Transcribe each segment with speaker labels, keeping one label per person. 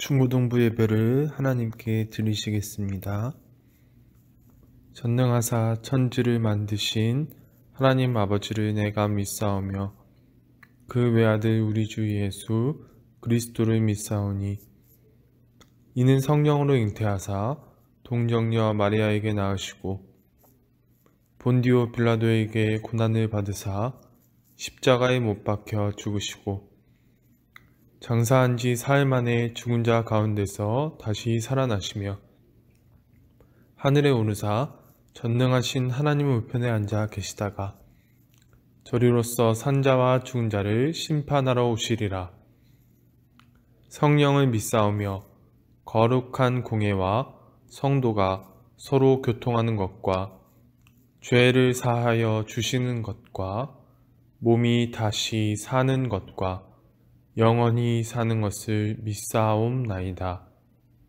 Speaker 1: 중고등부 예배를 하나님께 드리시겠습니다. 전능하사 천지를 만드신 하나님 아버지를 내가 믿사오며 그 외아들 우리 주 예수 그리스도를 믿사오니 이는 성령으로 잉태하사 동정녀 마리아에게 낳으시고 본디오 빌라도에게 고난을 받으사 십자가에 못 박혀 죽으시고 장사한 지 사흘 만에 죽은 자 가운데서 다시 살아나시며 하늘에 오르사 전능하신 하나님 우편에 앉아 계시다가 저리로서 산자와 죽은 자를 심판하러 오시리라. 성령을 믿사오며 거룩한 공예와 성도가 서로 교통하는 것과 죄를 사하여 주시는 것과 몸이 다시 사는 것과 영원히 사는 것을 믿사옵나이다.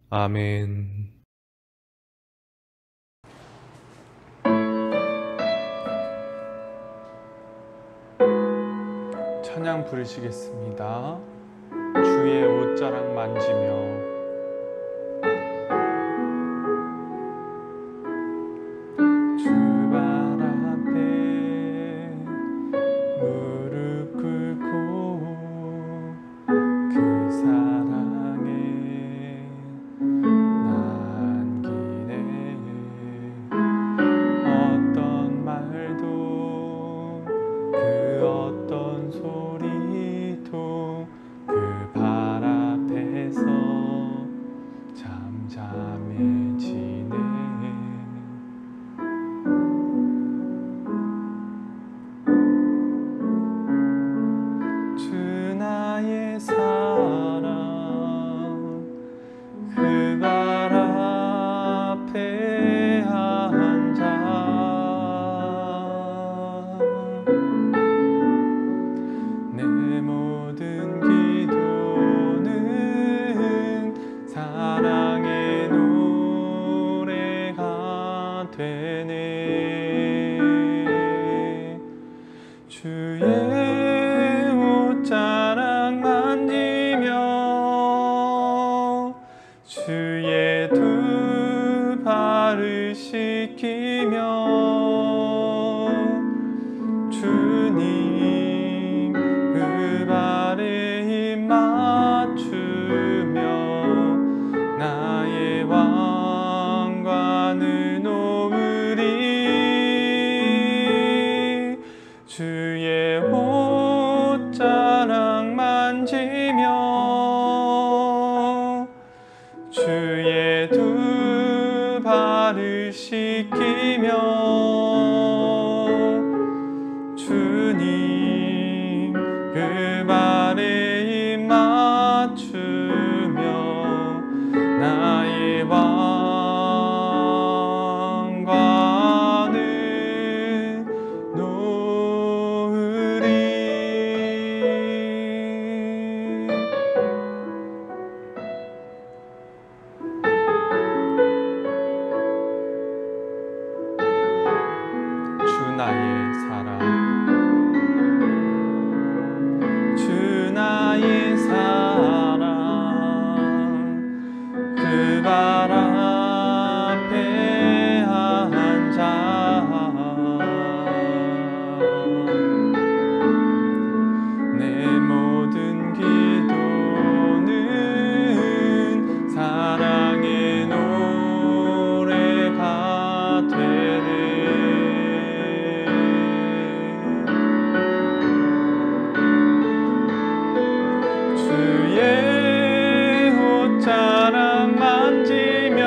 Speaker 1: 아멘. 찬양 부르시겠습니다. 주의 옷자락 만지며
Speaker 2: 주의 두 발을 씻기며 주님 그 발에 힘 맞추며 나의 왕관을 놓으리. 주의 옷자락 만지며 주의 두 발을 씻기며 주님 그 발에 힘 맞추며 나의 왕관을 놓으리. 나의 사랑 주 나의 사랑 그 발 앞에 앉아 내 모든 기도는 사랑의 노래가 되네. 옷자락 만지며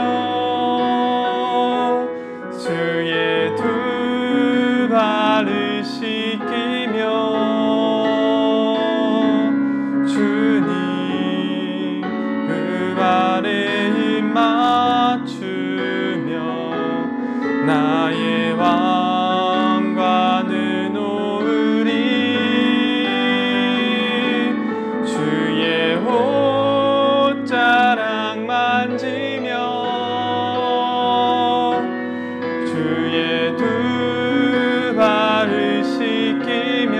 Speaker 2: 주의 두 발을 씻기며 주님 그 발에 힘 맞추며 나의 왕관을 놓으리. 주의 옷자락 만지며 주의 두 발을 씻기며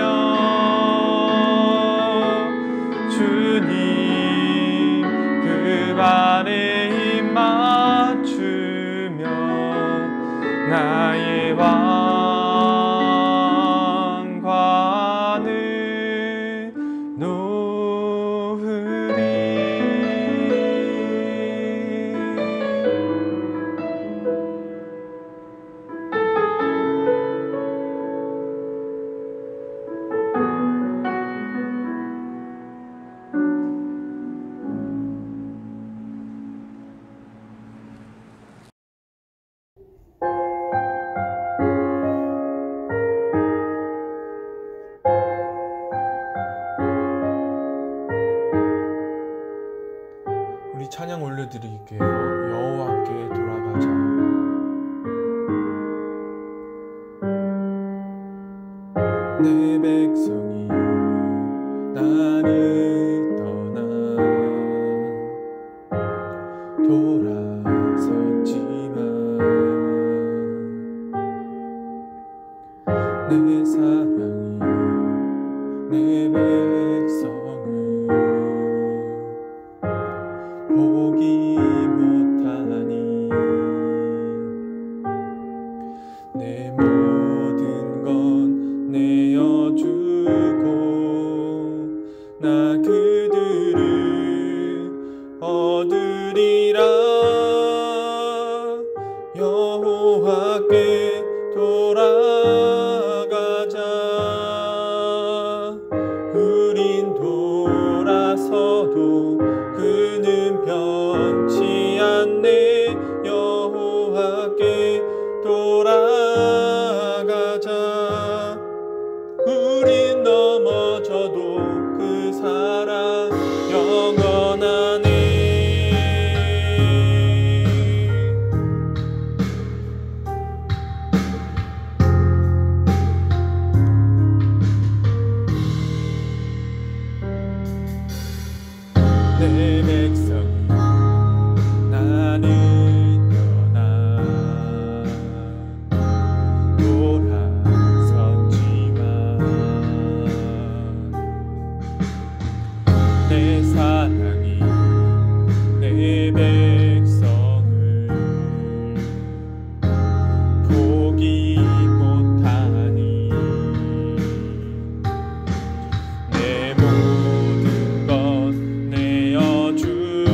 Speaker 2: 주님 그 발 나의 왕관을 놓으리.
Speaker 1: 우리 찬양 올려드릴게요. 여호와께 돌아가자. 내 백성이 나를 떠나 돌아섰지만 내 사랑이 내 백성을 보기 못하니 내 모든 건 내어주고 나 그들을 얻으리라. 여호와께 돌아가자. 우린 돌아서도 그는 변치 않네. 여호와께 돌아가자. 우린 넘어져도 그 사랑 영원하네. 내 백성이 나를 떠나 돌아섰지만 내 사랑이 내 백성을 보기 못하니 내 모든 것 내어주고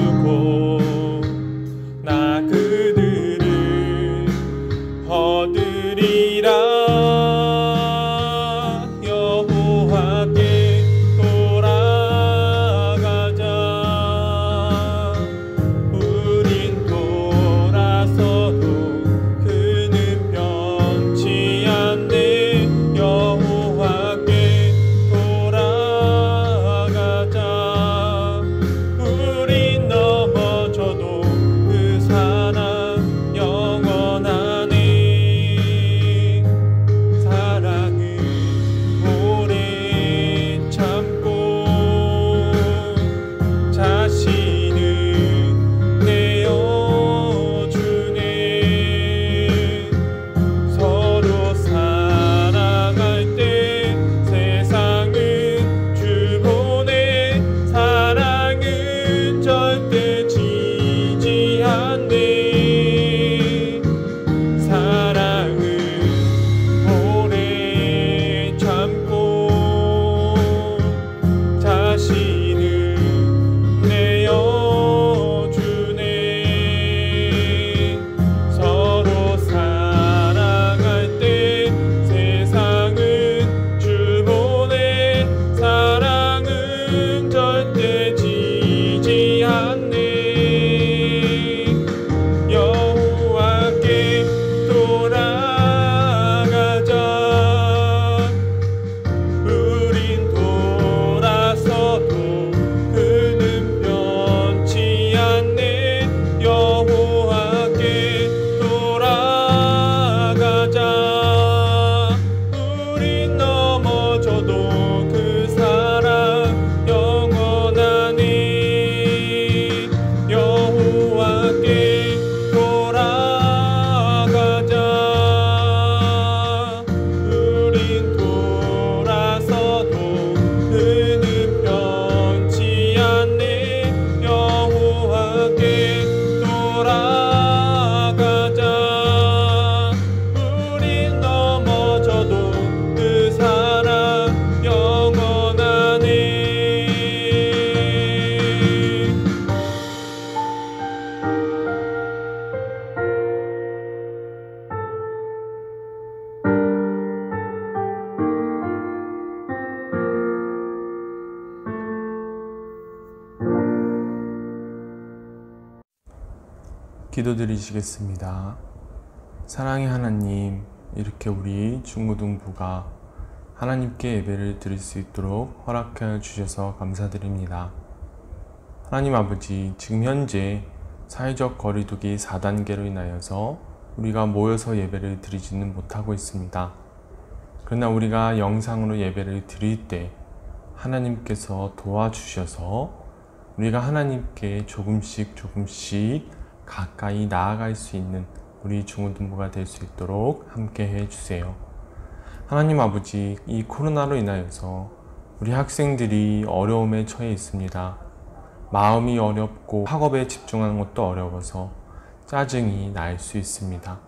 Speaker 1: 기도드리시겠습니다. 사랑의 하나님, 이렇게 우리 중고등부가 하나님께 예배를 드릴 수 있도록 허락해 주셔서 감사드립니다. 하나님 아버지, 지금 현재 사회적 거리두기 4단계로 인하여서 우리가 모여서 예배를 드리지는 못하고 있습니다. 그러나 우리가 영상으로 예배를 드릴 때 하나님께서 도와주셔서 우리가 하나님께 조금씩 가까이 나아갈 수 있는 우리 중고등부가 될 수 있도록 함께 해주세요. 하나님 아버지, 이 코로나로 인하여서 우리 학생들이 어려움에 처해 있습니다. 마음이 어렵고 학업에 집중하는 것도 어려워서 짜증이 날 수 있습니다.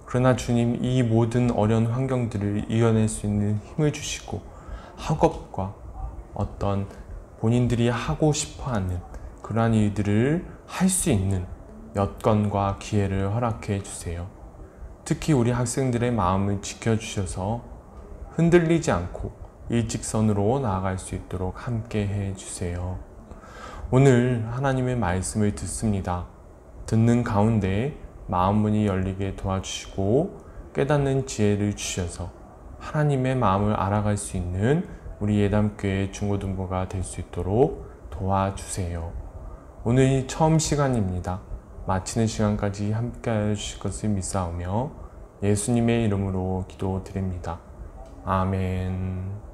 Speaker 1: 그러나 주님, 이 모든 어려운 환경들을 이겨낼 수 있는 힘을 주시고 학업과 어떤 본인들이 하고 싶어하는 그러한 일들을 할 수 있는 여건과 기회를 허락해 주세요. 특히 우리 학생들의 마음을 지켜주셔서 흔들리지 않고 일직선으로 나아갈 수 있도록 함께 해주세요. 오늘 하나님의 말씀을 듣습니다. 듣는 가운데 마음문이 열리게 도와주시고 깨닫는 지혜를 주셔서 하나님의 마음을 알아갈 수 있는 우리 예담교회 중고등부가 될 수 있도록 도와주세요. 오늘이 처음 시간입니다. 마치는 시간까지 함께 하여 주실 것을 믿사오며 예수님의 이름으로 기도드립니다. 아멘.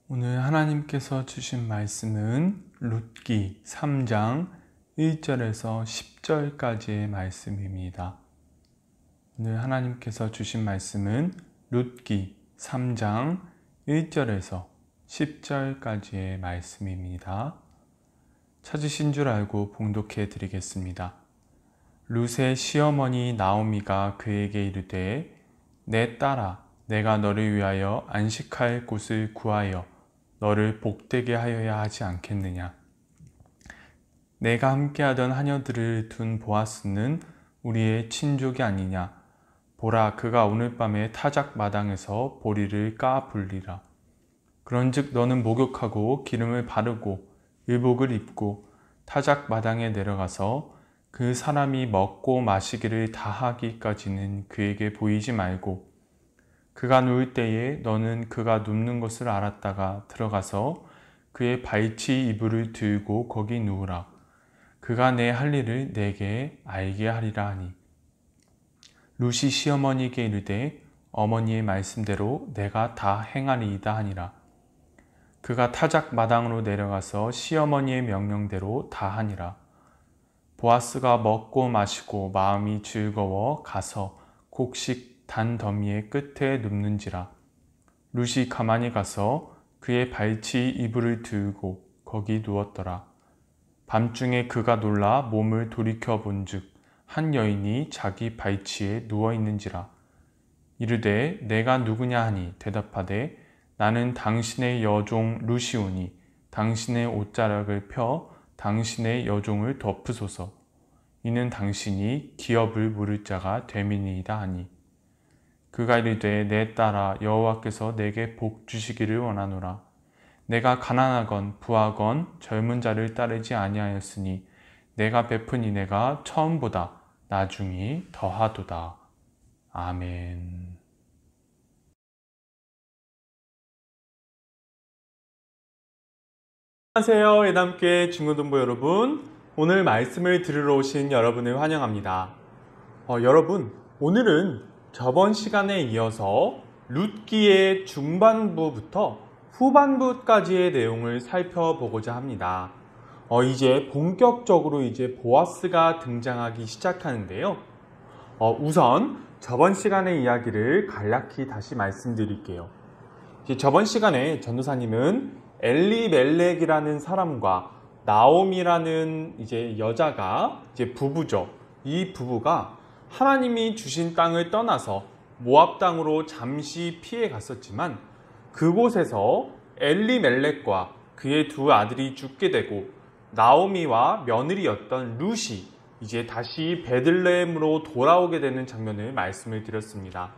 Speaker 1: 오늘 하나님께서 주신 말씀은 룻기 3장 1절에서 10절까지의 말씀입니다. 오늘 하나님께서 주신 말씀은 룻기 3장 1절에서 10절까지의 말씀입니다. 찾으신 줄 알고 봉독해 드리겠습니다. 룻의 시어머니 나오미가 그에게 이르되, 내 딸아, 내가 너를 위하여 안식할 곳을 구하여 너를 복되게 하여야 하지 않겠느냐. 내가 함께하던 하녀들을 둔 보아스는 우리의 친족이 아니냐. 보라, 그가 오늘 밤에 타작 마당에서 보리를 까 불리라. 그런즉 너는 목욕하고 기름을 바르고 의복을 입고 타작 마당에 내려가서 그 사람이 먹고 마시기를 다하기까지는 그에게 보이지 말고, 그가 누울 때에 너는 그가 눕는 것을 알았다가 들어가서 그의 발치 이불을 들고 거기 누우라. 그가 내 할 일을 내게 알게 하리라 하니, 룻이 시어머니에게 이르되, 어머니의 말씀대로 내가 다 행하리이다 하니라. 그가 타작 마당으로 내려가서 시어머니의 명령대로 다 하니라. 보아스가 먹고 마시고 마음이 즐거워 가서 곡식 단 더미의 끝에 눕는지라. 룻이 가만히 가서 그의 발치 이불을 들고 거기 누웠더라. 밤중에 그가 놀라 몸을 돌이켜 본즉 한 여인이 자기 발치에 누워 있는지라. 이르되, 내가 누구냐 하니 대답하되, 나는 당신의 여종 룻이오니 당신의 옷자락을 펴 당신의 여종을 덮으소서. 이는 당신이 기업을 물을 자가 됨이니이다 하니, 그가 이르되, 내 딸아, 여호와께서 내게 복 주시기를 원하노라. 내가 가난하건 부하건 젊은 자를 따르지 아니하였으니 내가 베푼 이내가 처음보다 나중이 더하도다. 아멘. 안녕하세요, 예담교회 중고등부 여러분. 오늘 말씀을 들으러 오신 여러분을 환영합니다. 여러분, 오늘은 저번 시간에 이어서 룻기의 중반부부터 후반부까지의 내용을 살펴보고자 합니다. 이제 본격적으로 보아스가 등장하기 시작하는데요. 우선 저번 시간의 이야기를 간략히 다시 말씀드릴게요. 저번 시간에 전도사님은 엘리멜렉이라는 사람과 나오미라는 이제 여자가 이제 부부죠. 이 부부가 하나님이 주신 땅을 떠나서 모압 땅으로 잠시 피해 갔었지만 그곳에서 엘리멜렉과 그의 두 아들이 죽게 되고 나오미와 며느리였던 룻이 이제 다시 베들레헴으로 돌아오게 되는 장면을 말씀을 드렸습니다.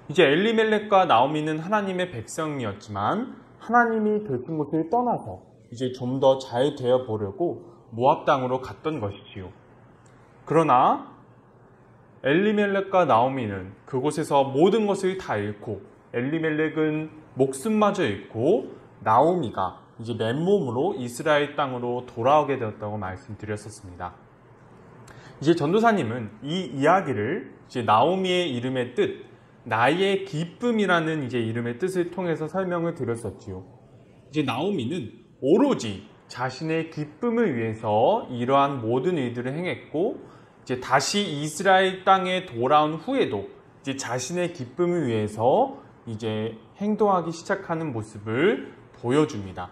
Speaker 1: 이제 엘리멜렉과 나오미는 하나님의 백성이었지만 하나님이 계신 곳을 떠나서 이제 좀 더 잘 되어 보려고 모압 땅으로 갔던 것이지요. 그러나 엘리멜렉과 나오미는 그곳에서 모든 것을 다 잃고 엘리멜렉은 목숨마저 잃고 나오미가 이제 맨몸으로 이스라엘 땅으로 돌아오게 되었다고 말씀드렸었습니다. 이제 전도사님은 이 이야기를 이제 나오미의 이름의 뜻, 나의 기쁨이라는 이제 이름의 뜻을 통해서 설명을 드렸었지요. 이제 나오미는 오로지 자신의 기쁨을 위해서 이러한 모든 일들을 행했고 이제 다시 이스라엘 땅에 돌아온 후에도 이제 자신의 기쁨을 위해서 이제 행동하기 시작하는 모습을 보여줍니다.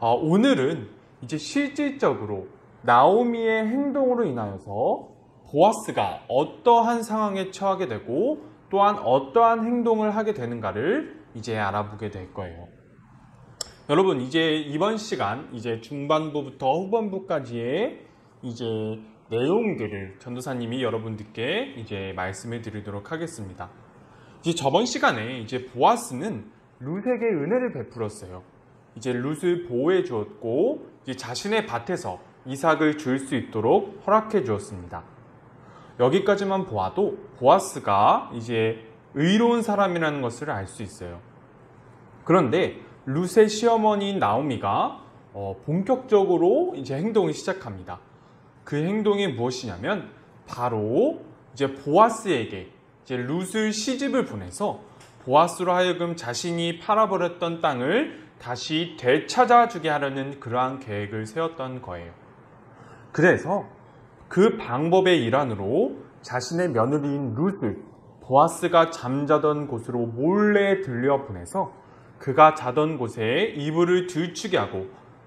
Speaker 1: 오늘은 이제 실질적으로 나오미의 행동으로 인하여서 보아스가 어떠한 상황에 처하게 되고 또한 어떠한 행동을 하게 되는가를 이제 알아보게 될 거예요. 여러분, 이제 이번 시간 이제 중반부부터 후반부까지의 이제 내용들을 전도사님이 여러분들께 이제 말씀을 드리도록 하겠습니다. 이제 저번 시간에 이제 보아스는 룻에게 은혜를 베풀었어요. 이제 룻을 보호해 주었고 이제 자신의 밭에서 이삭을 줄 수 있도록 허락해 주었습니다. 여기까지만 보아도 보아스가 이제 의로운 사람이라는 것을 알 수 있어요. 그런데 룻의 시어머니인 나오미가 본격적으로 이제 행동을 시작합니다. 그 행동이 무엇이냐면 바로 이제 보아스에게 이제 룻을 시집을 보내서 보아스로 하여금 자신이 팔아버렸던 땅을 다시 되찾아주게 하려는 그러한 계획을 세웠던 거예요. 그래서 그 방법의 일환으로 자신의 며느리인 룻을 보아스가 잠자던 곳으로 몰래 들려보내서 그가 자던 곳에 이불을 들추게 하고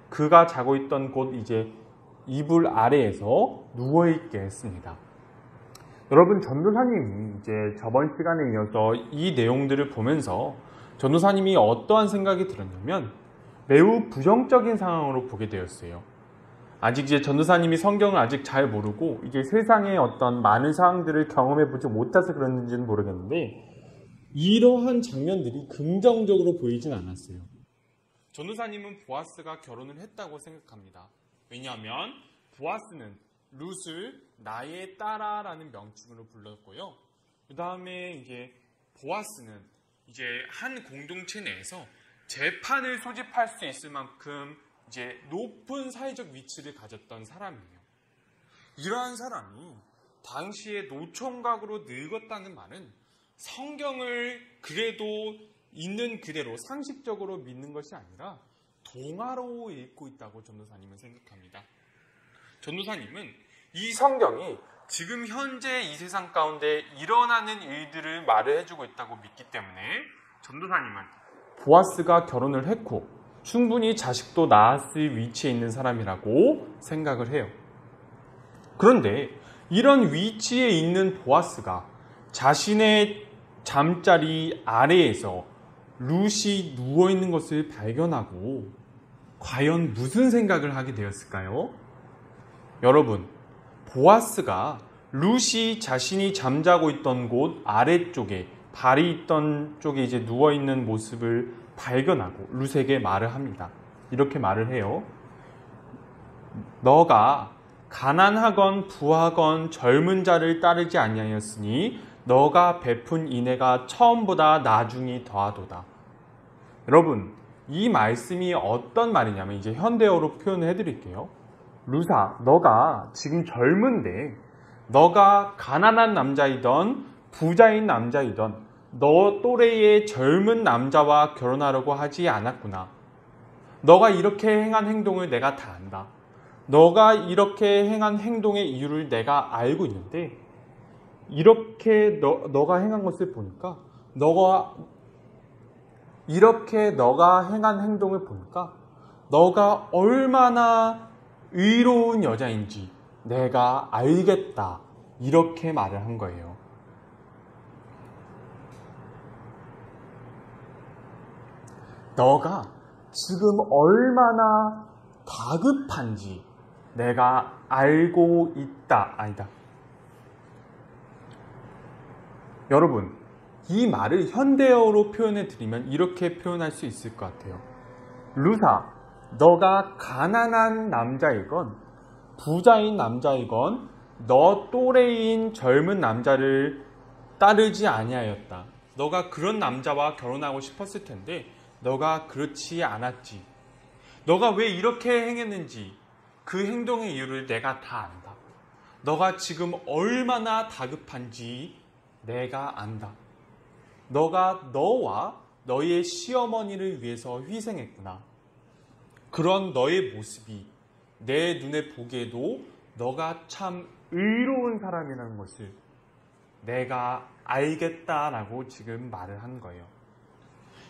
Speaker 1: 그가 자고 있던 곳 이제 이불 아래에서 누워있게 했습니다. 여러분, 전도사님이 이제 저번 시간에 이어서 이 내용들을 보면서 전도사님이 어떠한 생각이 들었냐면 매우 부정적인 상황으로 보게 되었어요. 아직 이제 전도사님이 성경을 아직 잘 모르고 이제 세상의 어떤 많은 상황들을 경험해보지 못해서 그랬는지는 모르겠는데 이러한 장면들이 긍정적으로 보이진 않았어요. 전도사님은 보아스가 결혼을 했다고 생각합니다. 왜냐하면 보아스는 룻을 나의 딸아라는 명칭으로 불렀고요. 그 다음에 이제 보아스는 이제 한 공동체 내에서 재판을 소집할 수 있을 만큼 이제 높은 사회적 위치를 가졌던 사람이에요. 이러한 사람이 당시에 노총각으로 늙었다는 말은 성경을 그래도 있는 그대로 상식적으로 믿는 것이 아니라 동화로 읽고 있다고 전도사님은 생각합니다. 전도사님은 이 성경이 지금 현재 이 세상 가운데 일어나는 일들을 말을 해주고 있다고 믿기 때문에 전도사님은 보아스가 결혼을 했고 충분히 자식도 낳았을 위치에 있는 사람이라고 생각을 해요. 그런데 이런 위치에 있는 보아스가 자신의 잠자리 아래에서 룻이 누워있는 것을 발견하고 과연 무슨 생각을 하게 되었을까요? 여러분, 보아스가 룻이 자신이 잠자고 있던 곳 아래쪽에 발이 있던 쪽에 이제 누워있는 모습을 발견하고 룻에게 말을 합니다. 이렇게 말을 해요. 너가 가난하건 부하건 젊은 자를 따르지 아니하였으니 너가 베푼 인애가 처음보다 나중이 더하도다. 여러분, 이 말씀이 어떤 말이냐면 이제 현대어로 표현을 해드릴게요. 룻아, 너가 지금 젊은데 너가 가난한 남자이던 부자인 남자이던 너 또래의 젊은 남자와 결혼하려고 하지 않았구나. 너가 이렇게 행한 행동을 내가 다 안다. 너가 이렇게 행한 행동의 이유를 내가 알고 있는데 이렇게 너가 행한 것을 보니까 너가 행한 행동을 보니까 너가 얼마나 의로운 여자인지 내가 알겠다. 이렇게 말을 한 거예요. 너가 지금 얼마나 다급한지 내가 알고 있다. 아니다. 여러분, 이 말을 현대어로 표현해 드리면 이렇게 표현할 수 있을 것 같아요. 루사, 너가 가난한 남자이건 부자인 남자이건 너 또래인 젊은 남자를 따르지 아니하였다. 너가 그런 남자와 결혼하고 싶었을 텐데 너가 그렇지 않았지. 너가 왜 이렇게 행했는지 그 행동의 이유를 내가 다 안다. 너가 지금 얼마나 다급한지 내가 안다. 너가 너와 너의 시어머니를 위해서 희생했구나. 그런 너의 모습이 내 눈에 보기에도 너가 참 의로운 사람이라는 것을 내가 알겠다라고 지금 말을 한 거예요.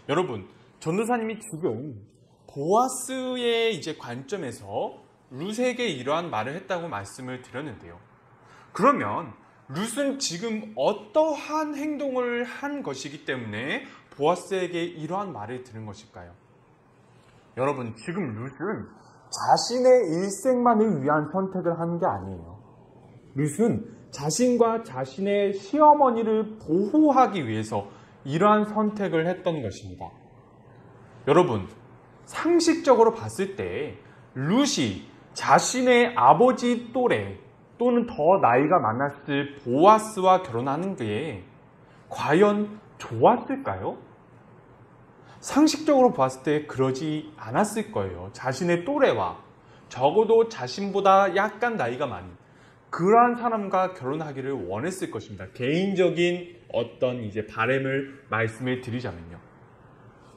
Speaker 1: 여러분, 전도사님이 지금 보아스의 이제 관점에서 룻에게 이러한 말을 했다고 말씀을 드렸는데요. 그러면 룻은 지금 어떠한 행동을 한 것이기 때문에 보아스에게 이러한 말을 들은 것일까요? 여러분, 지금 룻은 자신의 일생만을 위한 선택을 하는 게 아니에요. 룻은 자신과 자신의 시어머니를 보호하기 위해서 이러한 선택을 했던 것입니다. 여러분, 상식적으로 봤을 때 룻이 자신의 아버지 또래 또는 더 나이가 많았을 보아스와 결혼하는 게 과연 좋았을까요? 상식적으로 봤을 때 그러지 않았을 거예요. 자신의 또래와 적어도 자신보다 약간 나이가 많은 그러한 사람과 결혼하기를 원했을 것입니다. 개인적인 어떤 이제 바람을 말씀을 드리자면요.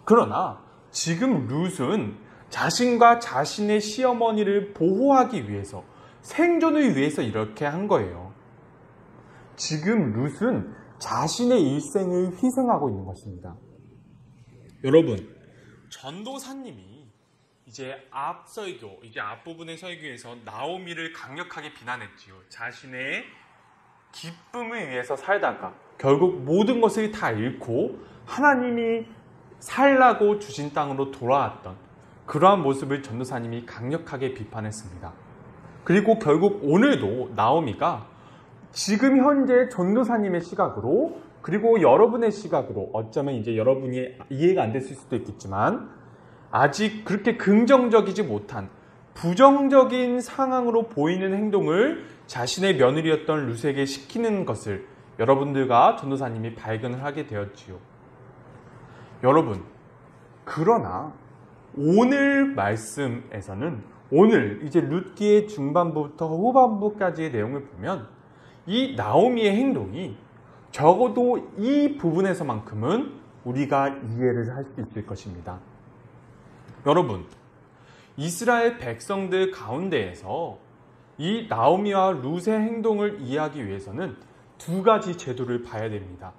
Speaker 1: 그러나 지금 룻은 자신과 자신의 시어머니를 보호하기 위해서 생존을 위해서 이렇게 한 거예요. 지금 룻은 자신의 일생을 희생하고 있는 것입니다. 여러분, 전도사님이 이제 앞부분의 설교에서 나오미를 강력하게 비난했지요. 자신의 기쁨을 위해서 살다가 결국 모든 것을 다 잃고 하나님이 살라고 주신 땅으로 돌아왔던 그러한 모습을 전도사님이 강력하게 비판했습니다. 그리고 결국 오늘도 나오미가 지금 현재 전도사님의 시각으로 그리고 여러분의 시각으로 어쩌면 이제 여러분이 이해가 안 됐을 수도 있겠지만 아직 그렇게 긍정적이지 못한 부정적인 상황으로 보이는 행동을 자신의 며느리였던 룻에게 시키는 것을 여러분들과 전도사님이 발견을 하게 되었지요. 여러분, 그러나 오늘 말씀에서는 오늘 이제 룻기의 중반부부터 후반부까지의 내용을 보면 이 나오미의 행동이 적어도 이 부분에서만큼은 우리가 이해를 할 수 있을 것입니다. 여러분, 이스라엘 백성들 가운데에서 이 나오미와 룻의 행동을 이해하기 위해서는 두 가지 제도를 봐야 됩니다.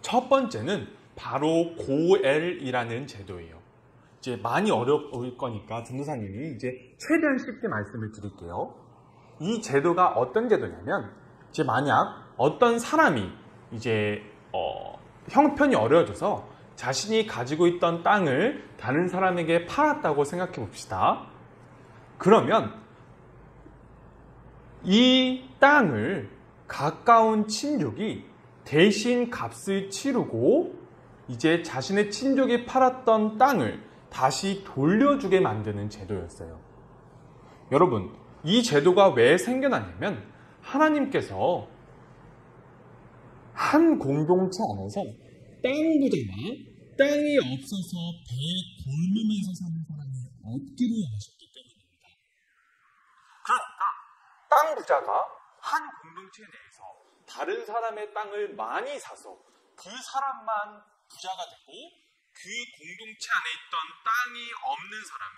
Speaker 1: 첫 번째는 바로 고엘이라는 제도예요. 이제 많이 어려울 거니까 전도사님이 이제 최대한 쉽게 말씀을 드릴게요. 이 제도가 어떤 제도냐면 이제 만약 어떤 사람이 이제 형편이 어려워져서 자신이 가지고 있던 땅을 다른 사람에게 팔았다고 생각해 봅시다. 그러면 이 땅을 가까운 친족이 대신 값을 치르고 이제 자신의 친족이 팔았던 땅을 다시 돌려주게 만드는 제도였어요. 여러분, 이 제도가 왜 생겨났냐면 하나님께서 한 공동체 안에서 땅 부자와 땅이 없어서 배에 골면서 사는 사람이 없기를 원하셨기 때문입니다. 그러니까 땅 부자가 한 공동체 내에서 다른 사람의 땅을 많이 사서 그 사람만 부자가 되고 그 공동체 안에 있던 땅이 없는 사람은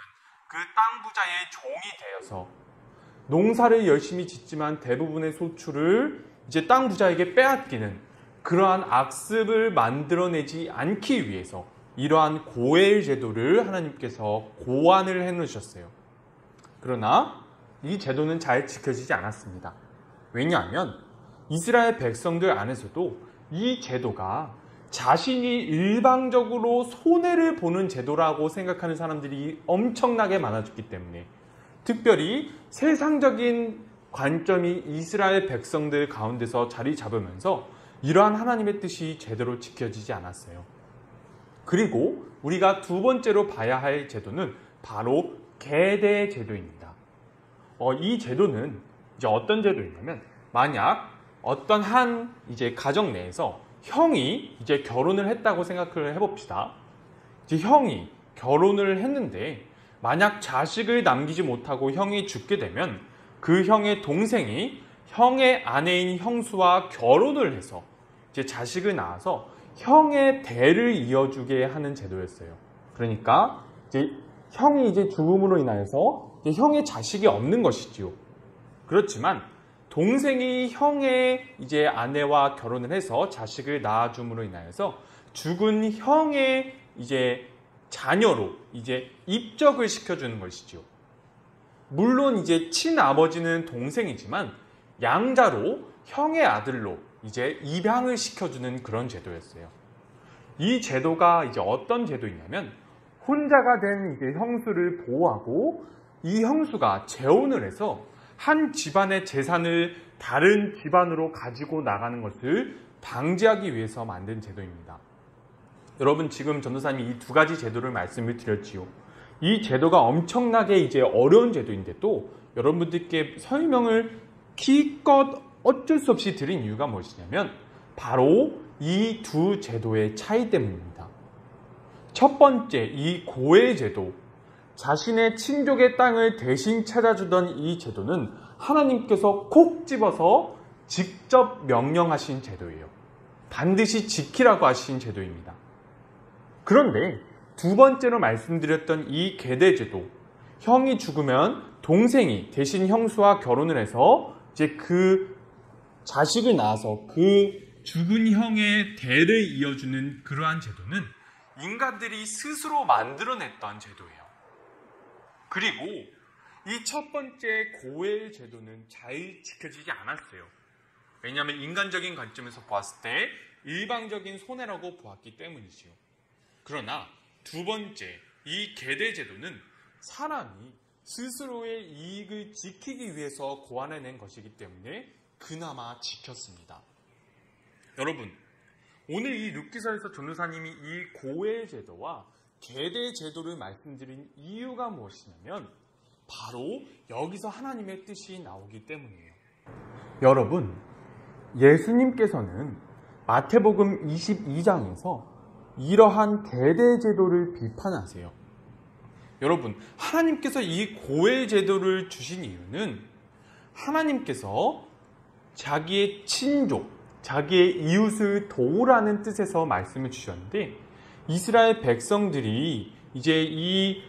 Speaker 1: 그 땅 부자의 종이 되어서 농사를 열심히 짓지만 대부분의 소출을 이제 땅 부자에게 빼앗기는 그러한 악습을 만들어내지 않기 위해서 이러한 고엘 제도를 하나님께서 고안을 해 놓으셨어요. 그러나 이 제도는 잘 지켜지지 않았습니다. 왜냐하면 이스라엘 백성들 안에서도 이 제도가 자신이 일방적으로 손해를 보는 제도라고 생각하는 사람들이 엄청나게 많아졌기 때문에, 특별히 세상적인 관점이 이스라엘 백성들 가운데서 자리 잡으면서 이러한 하나님의 뜻이 제대로 지켜지지 않았어요. 그리고 우리가 두 번째로 봐야 할 제도는 바로 계대 제도입니다. 이 제도는 이제 어떤 제도이냐면, 만약 어떤 한 이제 가정 내에서 형이 이제 결혼을 했다고 생각을 해봅시다. 이제 형이 결혼을 했는데 만약 자식을 남기지 못하고 형이 죽게 되면 그 형의 동생이 형의 아내인 형수와 결혼을 해서 이제 자식을 낳아서 형의 대를 이어주게 하는 제도였어요. 그러니까 이제 형이 이제 죽음으로 인하여서 이제 형의 자식이 없는 것이지요. 그렇지만 동생이 형의 이제 아내와 결혼을 해서 자식을 낳아줌으로 인하여서 죽은 형의 이제 자녀로 이제 입적을 시켜주는 것이죠. 물론 이제 친아버지는 동생이지만 양자로 형의 아들로 이제 입양을 시켜주는 그런 제도였어요. 이 제도가 이제 어떤 제도이냐면, 혼자가 된 이제 형수를 보호하고 이 형수가 재혼을 해서 한 집안의 재산을 다른 집안으로 가지고 나가는 것을 방지하기 위해서 만든 제도입니다. 여러분, 지금 전도사님이 이 두 가지 제도를 말씀을 드렸지요. 이 제도가 엄청나게 이제 어려운 제도인데도 여러분들께 설명을 기껏 어쩔 수 없이 드린 이유가 무엇이냐면, 바로 이 두 제도의 차이 때문입니다. 첫 번째, 이 고엘 제도, 자신의 친족의 땅을 대신 찾아주던 이 제도는 하나님께서 콕 집어서 직접 명령하신 제도예요. 반드시 지키라고 하신 제도입니다. 그런데 두 번째로 말씀드렸던 이 계대 제도, 형이 죽으면 동생이 대신 형수와 결혼을 해서 이제 그 자식을 낳아서 그 죽은 형의 대를 이어주는 그러한 제도는 인간들이 스스로 만들어냈던 제도예요. 그리고 이 첫 번째 고엘 제도는 잘 지켜지지 않았어요. 왜냐하면 인간적인 관점에서 보았을 때 일방적인 손해라고 보았기 때문이지요. 그러나 두 번째, 이 계대 제도는 사람이 스스로의 이익을 지키기 위해서 고안해낸 것이기 때문에 그나마 지켰습니다. 여러분, 오늘 이 룻기서에서 전도사님이 이 고엘 제도와 계대 제도를 말씀드린 이유가 무엇이냐면, 바로 여기서 하나님의 뜻이 나오기 때문이에요. 여러분, 예수님께서는 마태복음 22장에서 이러한 계대 제도를 비판하세요. 여러분, 하나님께서 이 고엘 제도를 주신 이유는 하나님께서 자기의 친족, 자기의 이웃을 도우라는 뜻에서 말씀을 주셨는데, 이스라엘 백성들이 이제 이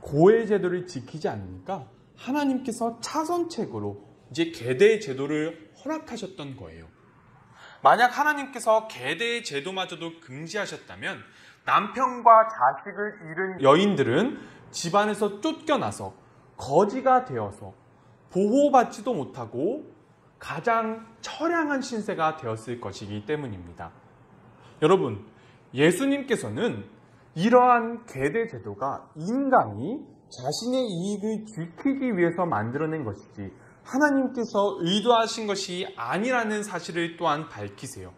Speaker 1: 고엘 제도를 지키지 않으니까 하나님께서 차선책으로 이제 계대 제도를 허락하셨던 거예요. 만약 하나님께서 계대 제도마저도 금지하셨다면 남편과 자식을 잃은 여인들은 집안에서 쫓겨나서 거지가 되어서 보호받지도 못하고 가장 처량한 신세가 되었을 것이기 때문입니다. 여러분, 예수님께서는 이러한 계대 제도가 인간이 자신의 이익을 지키기 위해서 만들어낸 것이지 하나님께서 의도하신 것이 아니라는 사실을 또한 밝히세요.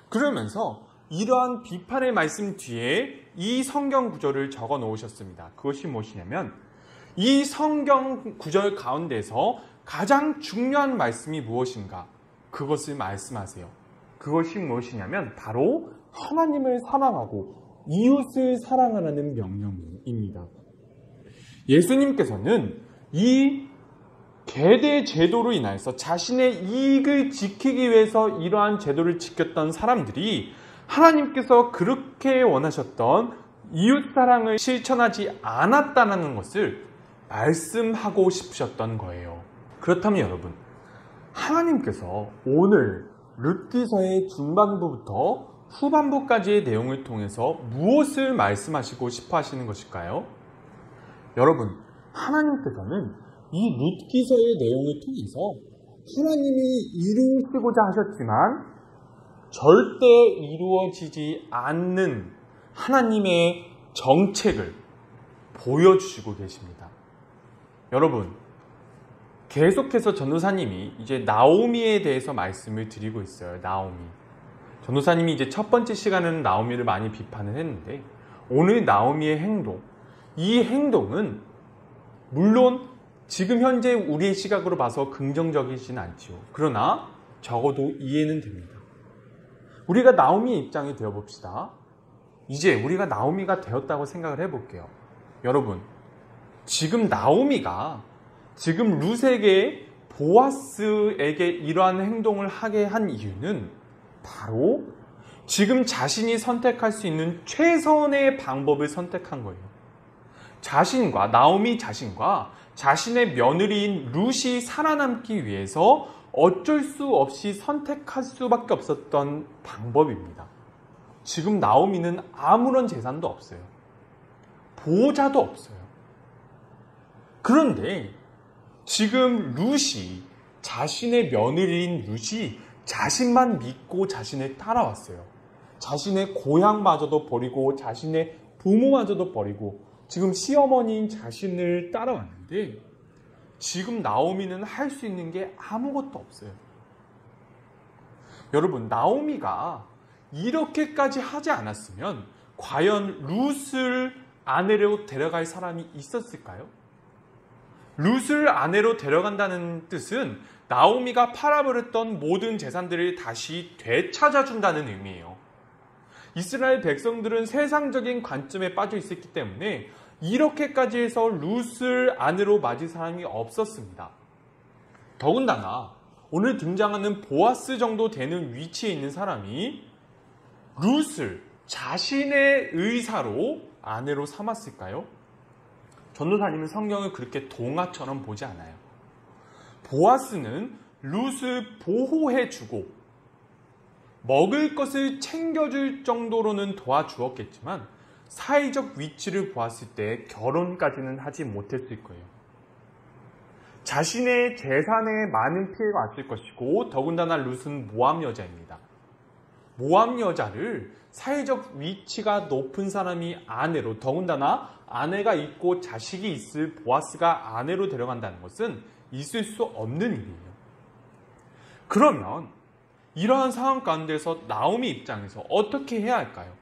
Speaker 1: 그러면서 이러한 비판의 말씀 뒤에 이 성경 구절을 적어 놓으셨습니다. 그것이 무엇이냐면, 이 성경 구절 가운데서 가장 중요한 말씀이 무엇인가? 그것을 말씀하세요. 그것이 무엇이냐면 바로 하나님을 사랑하고 이웃을 사랑하라는 명령입니다. 예수님께서는 이 계대 제도로 인해서 자신의 이익을 지키기 위해서 이러한 제도를 지켰던 사람들이 하나님께서 그렇게 원하셨던 이웃 사랑을 실천하지 않았다는 것을 말씀하고 싶으셨던 거예요. 그렇다면 여러분, 하나님께서 오늘 룻기서의 중반부부터 후반부까지의 내용을 통해서 무엇을 말씀하시고 싶어 하시는 것일까요? 여러분, 하나님께서는 이 룻기서의 내용을 통해서 하나님이 이루시고자 하셨지만 절대 이루어지지 않는 하나님의 정책을 보여주시고 계십니다. 여러분, 계속해서 전도사님이 이제 나오미에 대해서 말씀을 드리고 있어요. 나오미. 전도사님이 이제 첫 번째 시간에는 나오미를 많이 비판을 했는데 오늘 나오미의 행동, 이 행동은 물론 지금 현재 우리의 시각으로 봐서 긍정적이진 않지요. 그러나 적어도 이해는 됩니다. 우리가 나오미의 입장이 되어봅시다. 이제 우리가 나오미가 되었다고 생각을 해볼게요. 여러분, 지금 나오미가 지금 룻에게 보아스에게 이러한 행동을 하게 한 이유는 바로 지금 자신이 선택할 수 있는 최선의 방법을 선택한 거예요. 나오미 자신과 자신의 며느리인 룻이 살아남기 위해서 어쩔 수 없이 선택할 수밖에 없었던 방법입니다. 지금 나오미는 아무런 재산도 없어요. 보호자도 없어요. 그런데 지금 룻이, 자신의 며느리인 룻이 자신만 믿고 자신을 따라왔어요. 자신의 고향마저도 버리고 자신의 부모마저도 버리고 지금 시어머니인 자신을 따라왔는데 지금 나오미는 할 수 있는 게 아무것도 없어요. 여러분, 나오미가 이렇게까지 하지 않았으면 과연 룻을 아내로 데려갈 사람이 있었을까요? 룻을 아내로 데려간다는 뜻은 나오미가 팔아버렸던 모든 재산들을 다시 되찾아준다는 의미예요. 이스라엘 백성들은 세상적인 관점에 빠져 있었기 때문에 이렇게까지 해서 룻을 아내로 맞을 사람이 없었습니다. 더군다나 오늘 등장하는 보아스 정도 되는 위치에 있는 사람이 룻을 자신의 의사로 아내로 삼았을까요? 전도사님은 성경을 그렇게 동화처럼 보지 않아요. 보아스는 룻을 보호해주고 먹을 것을 챙겨줄 정도로는 도와주었겠지만 사회적 위치를 보았을 때 결혼까지는 하지 못했을 거예요. 자신의 재산에 많은 피해가 왔을 것이고 더군다나 룻은 모압 여자입니다. 모압 여자를 사회적 위치가 높은 사람이 아내로, 더군다나 아내가 있고 자식이 있을 보아스가 아내로 데려간다는 것은 있을 수 없는 일이에요. 그러면 이러한 상황 가운데서 나오미 입장에서 어떻게 해야 할까요?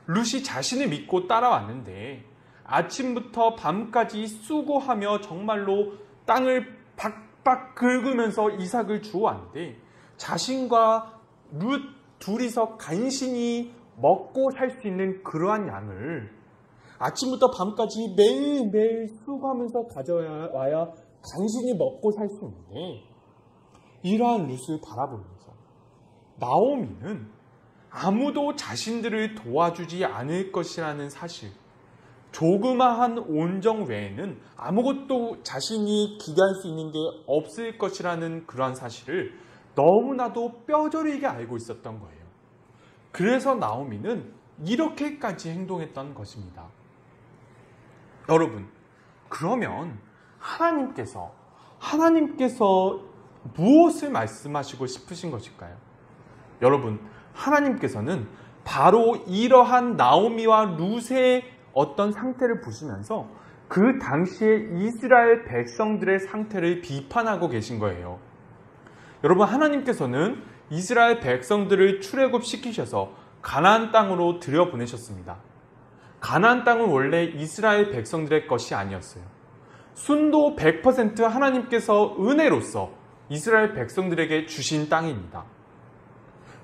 Speaker 1: 룻이 자신을 믿고 따라왔는데 아침부터 밤까지 수고하며 정말로 땅을 박박 긁으면서 이삭을 주워왔는데 자신과 룻 둘이서 간신히 먹고 살 수 있는 그러한 양을 아침부터 밤까지 매일매일 수고하면서 가져와야 간신히 먹고 살 수 있는데 이러한 룻을 바라보면서 나오미는 아무도 자신들을 도와주지 않을 것이라는 사실, 조그마한 온정 외에는 아무것도 자신이 기대할 수 있는 게 없을 것이라는 그러한 사실을 너무나도 뼈저리게 알고 있었던 거예요. 그래서 나오미는 이렇게까지 행동했던 것입니다. 여러분, 그러면 하나님께서 무엇을 말씀하시고 싶으신 것일까요? 여러분, 하나님께서는 바로 이러한 나오미와 룻의 어떤 상태를 보시면서 그 당시에 이스라엘 백성들의 상태를 비판하고 계신 거예요. 여러분, 하나님께서는 이스라엘 백성들을 출애굽시키셔서 가나안 땅으로 들여보내셨습니다. 가나안 땅은 원래 이스라엘 백성들의 것이 아니었어요. 순도 100% 하나님께서 은혜로서 이스라엘 백성들에게 주신 땅입니다.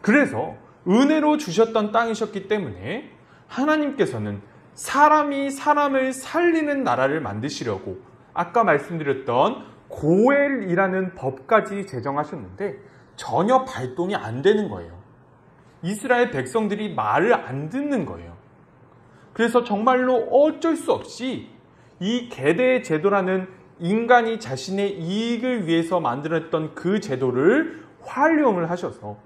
Speaker 1: 그래서 은혜로 주셨던 땅이셨기 때문에 하나님께서는 사람이 사람을 살리는 나라를 만드시려고 아까 말씀드렸던 고엘이라는 법까지 제정하셨는데 전혀 발동이 안 되는 거예요. 이스라엘 백성들이 말을 안 듣는 거예요. 그래서 정말로 어쩔 수 없이 이 계대 제도라는 인간이 자신의 이익을 위해서 만들었던 그 제도를 활용을 하셔서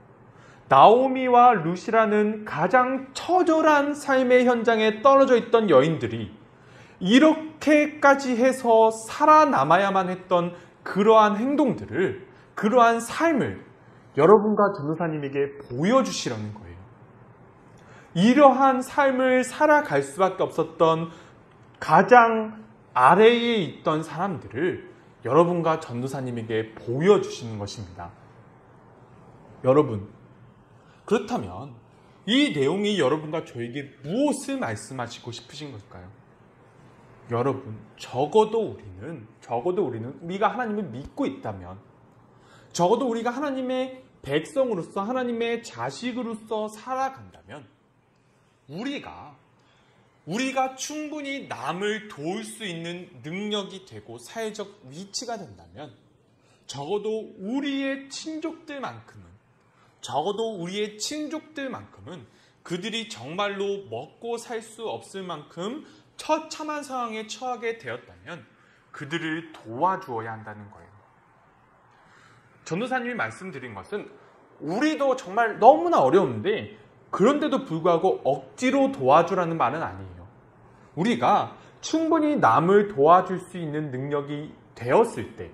Speaker 2: 나오미와 룻이라는 가장 처절한 삶의 현장에 떨어져 있던 여인들이 이렇게까지 해서 살아남아야만 했던 그러한 행동들을, 그러한 삶을 여러분과 전도사님에게 보여주시라는 거예요. 이러한 삶을 살아갈 수밖에 없었던 가장 아래에 있던 사람들을 여러분과 전도사님에게 보여주시는 것입니다. 여러분, 그렇다면 이 내용이 여러분과 저에게 무엇을 말씀하시고 싶으신 걸까요? 여러분, 적어도 우리는 우리가 하나님을 믿고 있다면, 적어도 우리가 하나님의 백성으로서, 하나님의 자식으로서 살아간다면, 우리가 충분히 남을 도울 수 있는 능력이 되고 사회적 위치가 된다면, 적어도 우리의 친족들만큼은 그들이 정말로 먹고 살 수 없을 만큼 처참한 상황에 처하게 되었다면 그들을 도와주어야 한다는 거예요. 전도사님이 말씀드린 것은 우리도 정말 너무나 어려운데 그런데도 불구하고 억지로 도와주라는 말은 아니에요. 우리가 충분히 남을 도와줄 수 있는 능력이 되었을 때,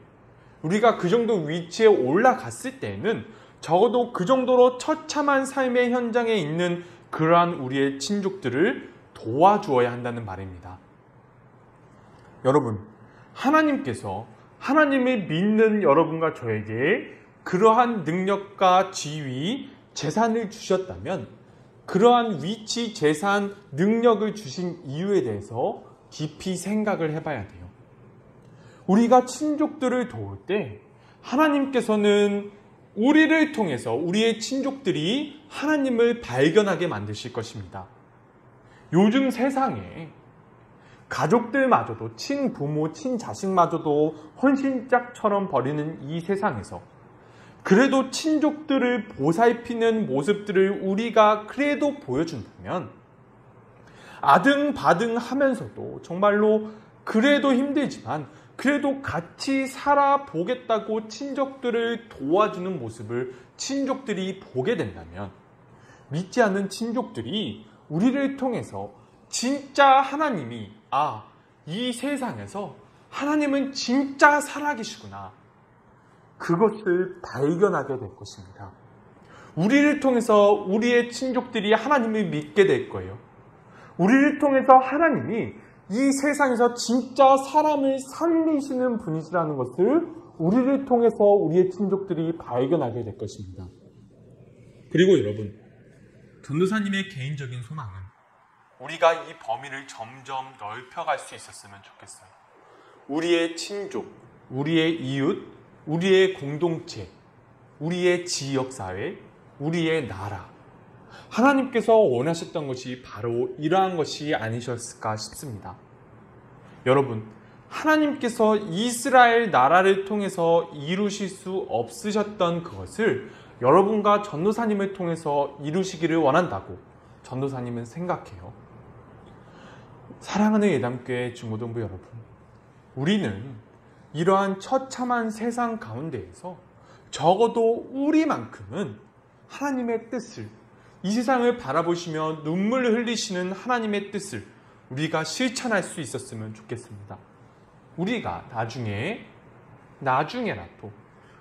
Speaker 2: 우리가 그 정도 위치에 올라갔을 때에는 적어도 그 정도로 처참한 삶의 현장에 있는 그러한 우리의 친족들을 도와주어야 한다는 말입니다. 여러분, 하나님께서 하나님을 믿는 여러분과 저에게 그러한 능력과 지위, 재산을 주셨다면 그러한 위치, 재산, 능력을 주신 이유에 대해서 깊이 생각을 해봐야 돼요. 우리가 친족들을 도울 때 하나님께서는 우리를 통해서 우리의 친족들이 하나님을 발견하게 만드실 것입니다. 요즘 세상에 가족들마저도, 친부모, 친자식마저도 헌신짝처럼 버리는 이 세상에서 그래도 친족들을 보살피는 모습들을 우리가 그래도 보여준다면, 아등바등 하면서도 정말로 그래도 힘들지만 그래도 같이 살아보겠다고 친족들을 도와주는 모습을 친족들이 보게 된다면, 믿지 않는 친족들이 우리를 통해서 진짜 하나님이, 이 세상에서 하나님은 진짜 살아계시구나, 그것을 발견하게 될 것입니다. 우리를 통해서 우리의 친족들이 하나님을 믿게 될 거예요. 우리를 통해서 하나님이 이 세상에서 진짜 사람을 살리시는 분이시라는 것을 우리를 통해서 우리의 친족들이 발견하게 될 것입니다. 그리고 여러분, 전도사님의 개인적인 소망은 우리가 이 범위를 점점 넓혀갈 수 있었으면 좋겠어요. 우리의 친족, 우리의 이웃, 우리의 공동체, 우리의 지역사회, 우리의 나라, 하나님께서 원하셨던 것이 바로 이러한 것이 아니셨을까 싶습니다. 여러분, 하나님께서 이스라엘 나라를 통해서 이루실 수 없으셨던 그것을 여러분과 전도사님을 통해서 이루시기를 원한다고 전도사님은 생각해요. 사랑하는 예담교회 중고등부 여러분, 우리는 이러한 처참한 세상 가운데에서 적어도 우리만큼은 하나님의 뜻을, 이 세상을 바라보시며 눈물을 흘리시는 하나님의 뜻을 우리가 실천할 수 있었으면 좋겠습니다. 우리가 나중에라도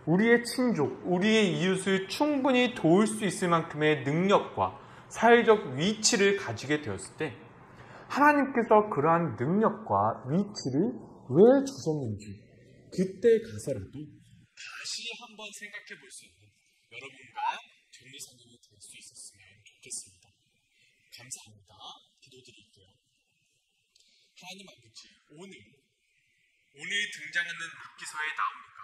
Speaker 2: 우리의 친족, 우리의 이웃을 충분히 도울 수 있을 만큼의 능력과 사회적 위치를 가지게 되었을 때 하나님께서 그러한 능력과 위치를 왜 주셨는지 그때 가서라도 다시 한번 생각해 볼 수 있는 여러분과 전도사님이 될 수 있었으면 좋겠습니다. 감사합니다. 기도드릴게요. 하나님 아버지, 오늘 등장하는 룻기서의 나오미가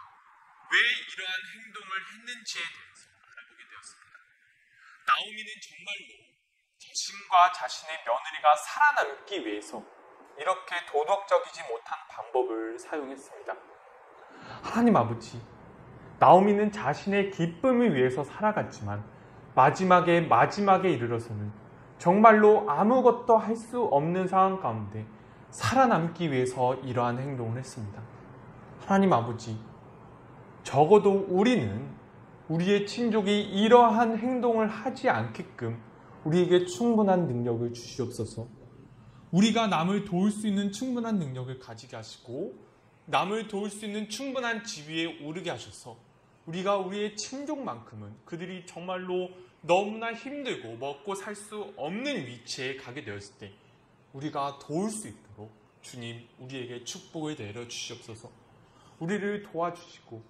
Speaker 2: 왜 이러한 행동을 했는지에 대해서 알아보게 되었습니다. 나오미는 정말로 자신과 자신의 며느리가 살아남기 위해서 이렇게 도덕적이지 못한 방법을 사용했습니다. 하나님 아버지, 나오미는 자신의 기쁨을 위해서 살아갔지만 마지막에 이르러서는 정말로 아무것도 할 수 없는 상황 가운데 살아남기 위해서 이러한 행동을 했습니다. 하나님 아버지, 적어도 우리는 우리의 친족이 이러한 행동을 하지 않게끔 우리에게 충분한 능력을 주시옵소서. 우리가 남을 도울 수 있는 충분한 능력을 가지게 하시고 남을 도울 수 있는 충분한 지위에 오르게 하셔서 우리가 우리의 친족만큼은 그들이 정말로 너무나 힘들고 먹고 살 수 없는 위치에 가게 되었을 때 우리가 도울 수 있도록 주님 우리에게 축복을 내려주시옵소서. 우리를 도와주시고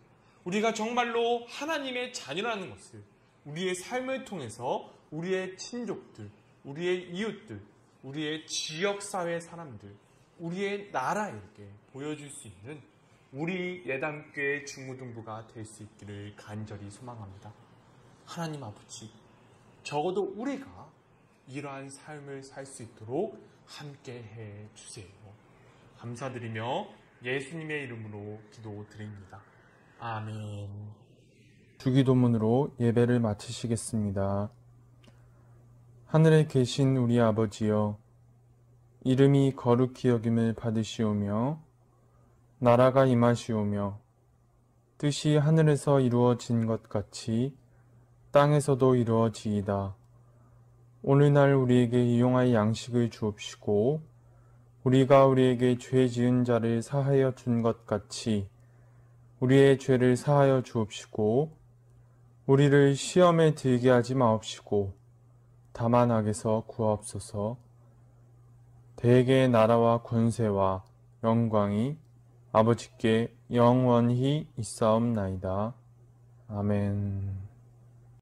Speaker 2: 우리가 정말로 하나님의 자녀라는 것을 우리의 삶을 통해서 우리의 친족들, 우리의 이웃들, 우리의 지역사회 사람들, 우리의 나라에게 보여줄 수 있는 우리 예담교회 중고등부가 될 수 있기를 간절히 소망합니다. 하나님 아버지, 적어도 우리가 이러한 삶을 살 수 있도록 함께해 주세요. 감사드리며 예수님의 이름으로 기도드립니다. 아멘.
Speaker 1: 주기도문으로 예배를 마치시겠습니다. 하늘에 계신 우리 아버지여, 이름이 거룩히 여김을 받으시오며 나라가 임하시오며 뜻이 하늘에서 이루어진 것 같이 땅에서도 이루어지이다. 오늘날 우리에게 일용할 양식을 주옵시고 우리가 우리에게 죄 지은 자를 사하여 준 것 같이 우리의 죄를 사하여 주옵시고 우리를 시험에 들게 하지 마옵시고 다만 악에서 구하옵소서. 대개의 나라와 권세와 영광이 아버지께 영원히 있사옵나이다. 아멘.